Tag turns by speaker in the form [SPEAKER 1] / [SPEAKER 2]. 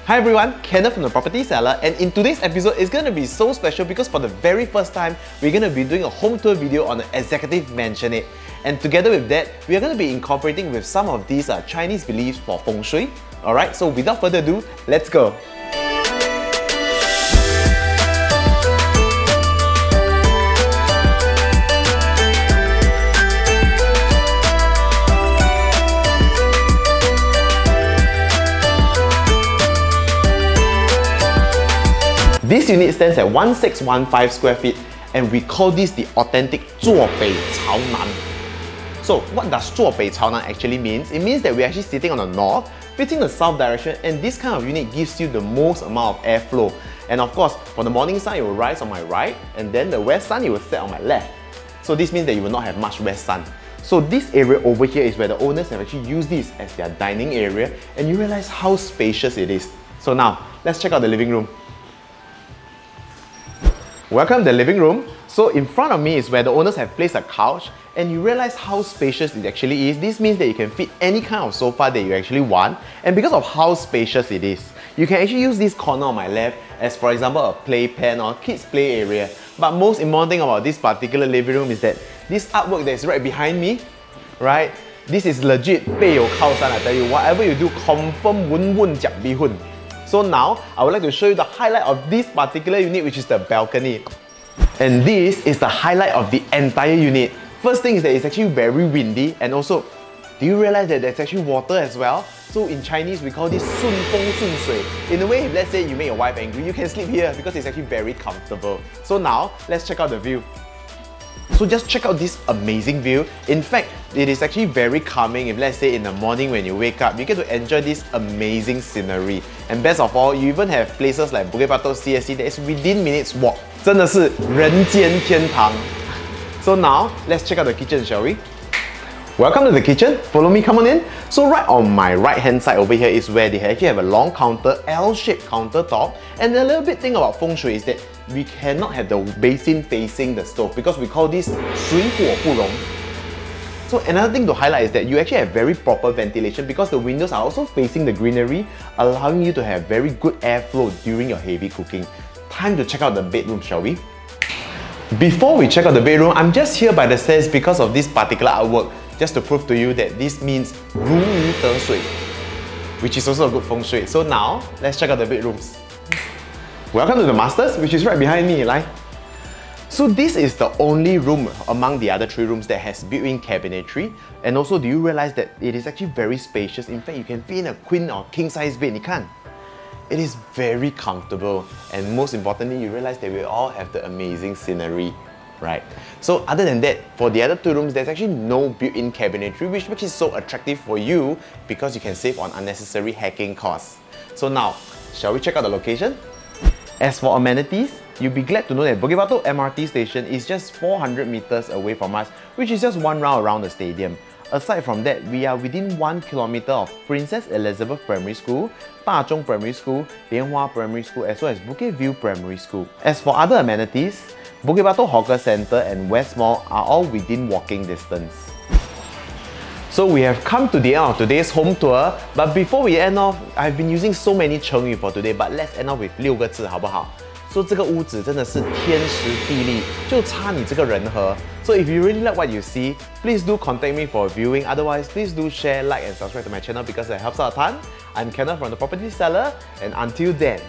[SPEAKER 1] Hi everyone, Kenneth from the Property Seller, and in today's episode it's going to be so special because for the very first time we're going to be doing a home tour video on an executive mansionette. And together with that, we are going to be incorporating with some of these Chinese beliefs for feng shui. Alright, so without further ado, let's go! This unit stands at 1615 square feet and we call this the authentic 坐北朝南. So what does 坐北朝南 actually means? It means that we're actually sitting on the north, facing the south direction, and this kind of unit gives you the most amount of airflow. And of course, for the morning sun, it will rise on my right, and then the west sun, it will set on my left. So this means that you will not have much west sun. So this area over here is where the owners have actually used this as their dining area, and you realize how spacious it is. So now, let's check out the living room. Welcome to the living room. So in front of me is where the owners have placed a couch, and you realize how spacious it actually is. This means that you can fit any kind of sofa that you actually want, and because of how spacious it is, you can actually use this corner on my left as, for example, a playpen or kids play area. But most important thing about this particular living room is that this artwork that is right behind me, right? This is legit 背有靠山, I tell you, whatever you do, confirm wun jiak bi hun. So now, I would like to show you the highlight of this particular unit, which is the balcony. And this is the highlight of the entire unit. First thing is that it's actually very windy, and also, do you realize that there's actually water as well? So in Chinese, we call this 顺风顺水. In a way, if let's say you make your wife angry, you can sleep here because it's actually very comfortable. So now, let's check out the view. So just check out this amazing view. In fact, it is actually very calming if let's say in the morning when you wake up, you get to enjoy this amazing scenery. And best of all, you even have places like Bukit Batok CSC that is within minutes walk. 真的是人间天堂. So now, let's check out the kitchen, shall we? Welcome to the kitchen. Follow me, come on in. So right on my right hand side over here is where they actually have a long counter, L-shaped countertop. And the little bit thing about feng shui is that we cannot have the basin facing the stove because we call this 水火不容. So another thing to highlight is that you actually have very proper ventilation because the windows are also facing the greenery, allowing you to have very good airflow during your heavy cooking. Time to check out the bedroom, shall we? Before we check out the bedroom, I'm just here by the stairs because of this particular artwork, just to prove to you that this means 如鱼得水, which is also a good feng shui. So now, let's check out the bedrooms. Welcome to the masters, which is right behind me, right? So this is the only room among the other 3 rooms that has built-in cabinetry. And also, do you realize that it is actually very spacious? In fact, you can fit in a queen or king-size bed. You can't. It is very comfortable, and most importantly, you realize that we all have the amazing scenery, right? So other than that, for the other 2 rooms, there's actually no built-in cabinetry, which makes it so attractive for you because you can save on unnecessary hacking costs. So now, shall we check out the location? As for amenities, you'll be glad to know that Bukit Batok MRT station is just 400 meters away from us, which is just one round around the stadium. Aside from that, we are within 1 kilometer of Princess Elizabeth Primary School, Dazhong Primary School, Lianhua Primary School, as well as Bukit View Primary School. As for other amenities, Bukit Batok Hawker Centre and West Mall are all within walking distance. So we have come to the end of today's home tour, but before we end off, I've been using so many 成语 for today, but let's end off with 6个字好不好? So 这个屋子真的是天时地利，就差你这个人和。So if you really like what you see, please do contact me for a viewing. Otherwise, please do share, like and subscribe to my channel because it helps out a ton. I'm Kenneth from the Property Seller, and until then,